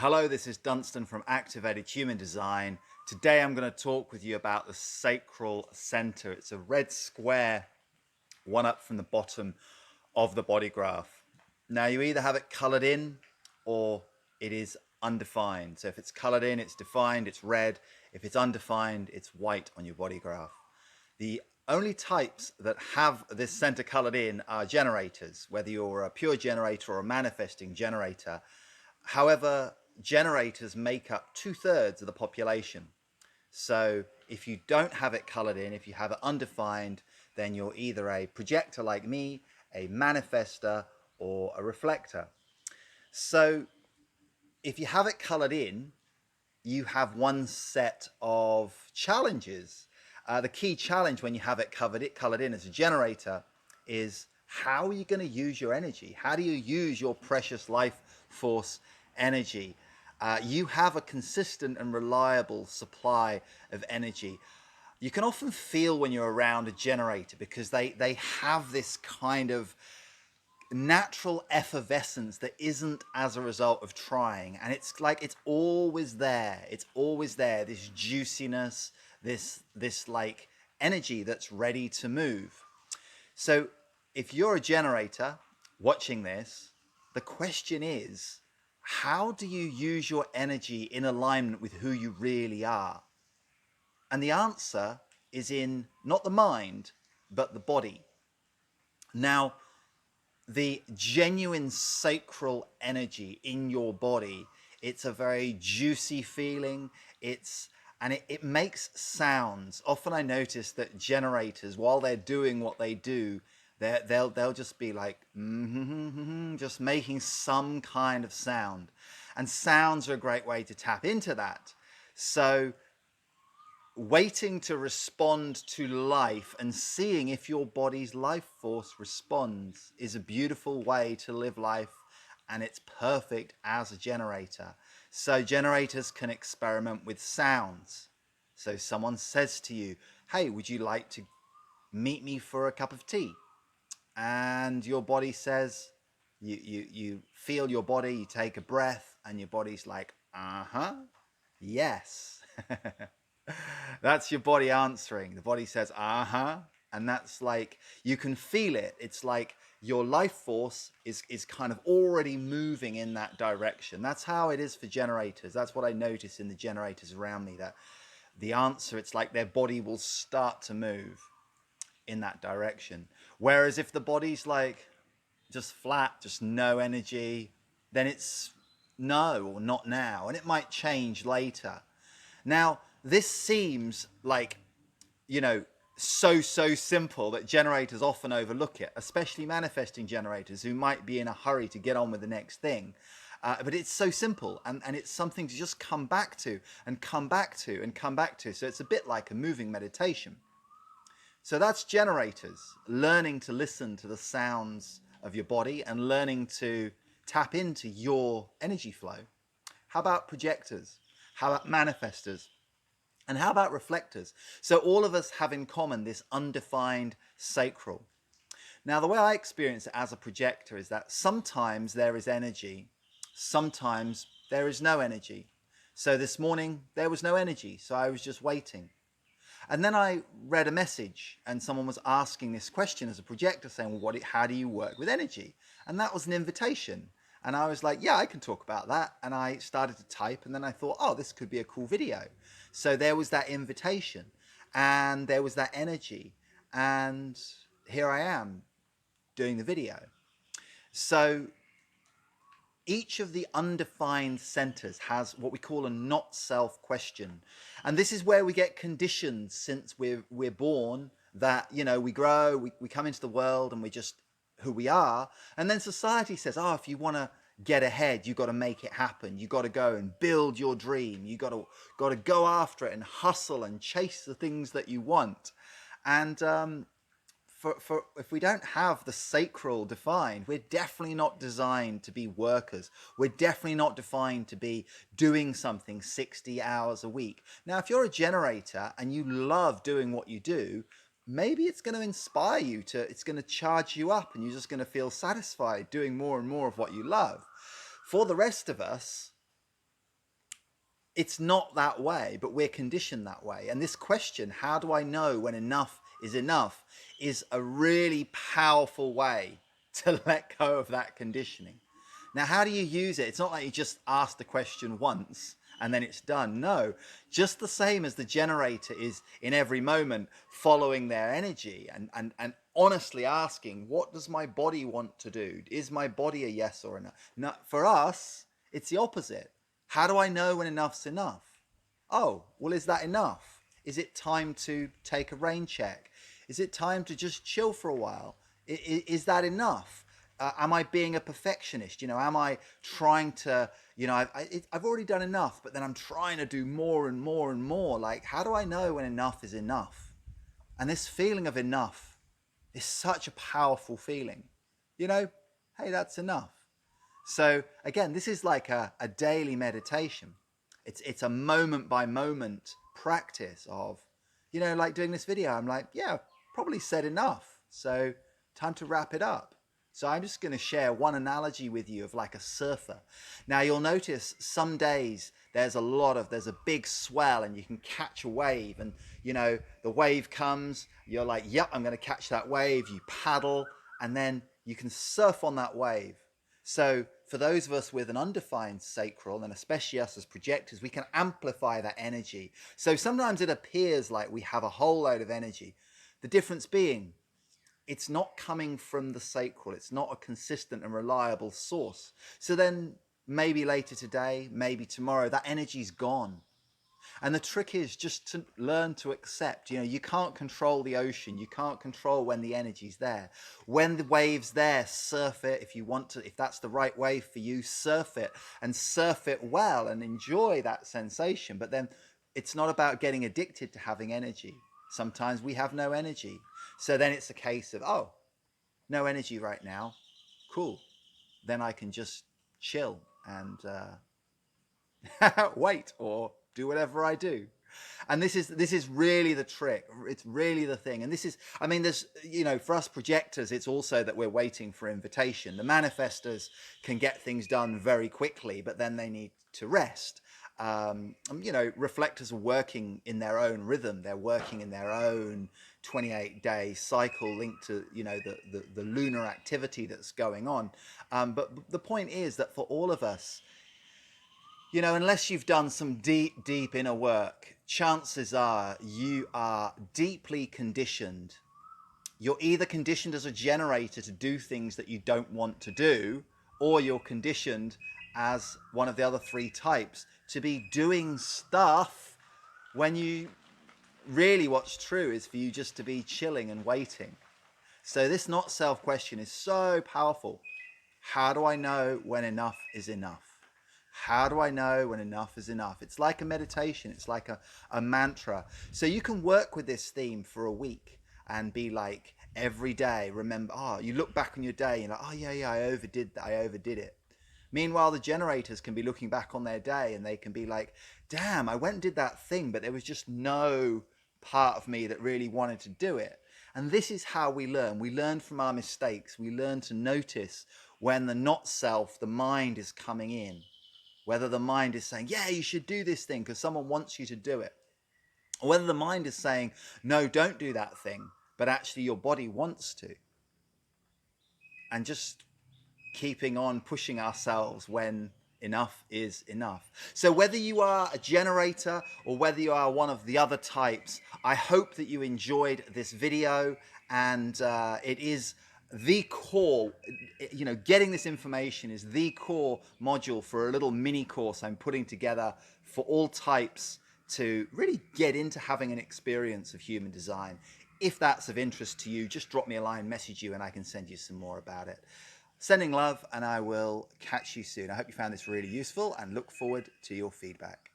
Hello, this is Dunstan from Activated Human Design. Today I'm going to talk with you about the sacral center. It's a red square, one up from the bottom of the body graph. Now you either have it colored in or it is undefined. So if it's colored in, it's defined, it's red. If it's undefined, it's white on your body graph. The only types that have this center colored in are generators, whether you're a pure generator or a manifesting generator. However, generators make up 2/3 of the population. So if you don't have it colored in, if you have it undefined, then you're either a projector like me, a manifester, or a reflector. So if you have it colored in, you have one set of challenges. The key challenge when you have it colored in as a generator is how are you going to use your energy? How do you use your precious life force energy? You have a consistent and reliable supply of energy. You can often feel when you're around a generator because they have this kind of natural effervescence that isn't as a result of trying, and it's like it's always there, this juiciness, this like energy that's ready to move. So if you're a generator watching this, the question is, how do you use your energy in alignment with who you really are? And the answer is in not the mind but the body. Now, the genuine sacral energy in your body, it's a very juicy feeling. It makes sounds. Often I notice that generators, while they're doing what they do, they'll just be like just making some kind of sound, and sounds are a great way to tap into that. So waiting to respond to life and seeing if your body's life force responds is a beautiful way to live life, and it's perfect as a generator. So generators can experiment with sounds. So someone says to you, hey, would you like to meet me for a cup of tea? And your body says, you feel your body, you take a breath, and your body's like, uh-huh, yes. That's your body answering. The body says, uh-huh. And that's like, you can feel it. It's like your life force is kind of already moving in that direction. That's how it is for generators. That's what I notice in the generators around me, that the answer, it's like their body will start to move in that direction. Whereas if the body's like just flat, just no energy, then it's no or not now. And it might change later. Now, this seems like, you know, so simple that generators often overlook it, especially manifesting generators who might be in a hurry to get on with the next thing. But it's so simple, and it's something to just come back to and come back to and come back to. So it's a bit like a moving meditation. So that's generators, learning to listen to the sounds of your body and learning to tap into your energy flow. How about projectors? How about manifestors? And how about reflectors? So all of us have in common this undefined sacral. Now, the way I experience it as a projector is that sometimes there is energy, sometimes there is no energy. So this morning there was no energy, so I was just waiting. And then I read a message, and someone was asking this question as a projector, saying, well, how do you work with energy? And that was an invitation. And I was like, yeah, I can talk about that. And I started to type, and then I thought, oh, this could be a cool video. So there was that invitation, and there was that energy. And here I am doing the video. So each of the undefined centers has what we call a not self question. And this is where we get conditioned since we're born, that, you know, we grow, we come into the world, and we're just who we are. And then society says, oh, if you want to get ahead, you got to make it happen. You got to go and build your dream. You got to go after it and hustle and chase the things that you want. And for if we don't have the sacral defined, we're definitely not designed to be workers. We're definitely not defined to be doing something 60 hours a week. Now, if you're a generator and you love doing what you do, maybe it's going to inspire you to, it's going to charge you up, and you're just going to feel satisfied doing more and more of what you love. For the rest of us, it's not that way, but we're conditioned that way. And this question, how do I know when enough, is a really powerful way to let go of that conditioning. Now, how do you use it? It's not like you just ask the question once and then it's done. No, just the same as the generator is in every moment following their energy and honestly asking, what does my body want to do? Is my body a yes or a no? No, for us, it's the opposite. How do I know when enough's enough? Oh, well, is that enough? Is it time to take a rain check? Is it time to just chill for a while? Is that enough? Am I being a perfectionist? Am I trying to, I've already done enough, but then I'm trying to do more and more and more. Like, how do I know when enough is enough? And this feeling of enough is such a powerful feeling. Hey, that's enough. So again, this is like a daily meditation. It's a moment by moment practice of, like doing this video. I'm like, yeah, I've probably said enough. So time to wrap it up. So I'm just going to share one analogy with you of like a surfer. Now you'll notice some days there's a big swell and you can catch a wave, and the wave comes, you're like, yep, I'm going to catch that wave. You paddle and then you can surf on that wave. So for those of us with an undefined sacral, and especially us as projectors, we can amplify that energy. So sometimes it appears like we have a whole load of energy. The difference being, it's not coming from the sacral. It's not a consistent and reliable source. So then maybe later today, maybe tomorrow, that energy's gone. And the trick is just to learn to accept. You can't control the ocean. You can't control when the energy's there. When the wave's there, surf it. If you want to, if that's the right wave for you, surf it and surf it well and enjoy that sensation. But then it's not about getting addicted to having energy. Sometimes we have no energy. So then it's a case of, oh, no energy right now. Cool. Then I can just chill and wait or do whatever I do. And this is really the trick. It's really the thing. And this is, I mean, there's, for us projectors, it's also that we're waiting for invitation. The manifestors can get things done very quickly, but then they need to rest. Reflectors are working in their own rhythm. They're working in their own 28-day cycle linked to, the lunar activity that's going on. But the point is that for all of us, unless you've done some deep inner work, chances are you are deeply conditioned. You're either conditioned as a generator to do things that you don't want to do, or you're conditioned as one of the other three types to be doing stuff when you really, what's true is for you just to be chilling and waiting. So this not self question is so powerful. How do I know when enough is enough? How do I know when enough is enough? It's like a meditation. It's like a mantra. So you can work with this theme for a week and be like, every day, remember, you look back on your day and like, oh yeah, I overdid that. I overdid it. Meanwhile, the generators can be looking back on their day and they can be like, damn, I went and did that thing, but there was just no part of me that really wanted to do it. And this is how we learn. We learn from our mistakes. We learn to notice when the not self, the mind, is coming in. Whether the mind is saying, yeah, you should do this thing because someone wants you to do it. Or whether the mind is saying, no, don't do that thing, but actually your body wants to. And just keeping on pushing ourselves when enough is enough. So whether you are a generator or whether you are one of the other types, I hope that you enjoyed this video, and it is the core, getting this information is the core module for a little mini course I'm putting together for all types to really get into having an experience of human design. If that's of interest to you, just drop me a line, message you, and I can send you some more about it. Sending love, and I will catch you soon. I hope you found this really useful and look forward to your feedback.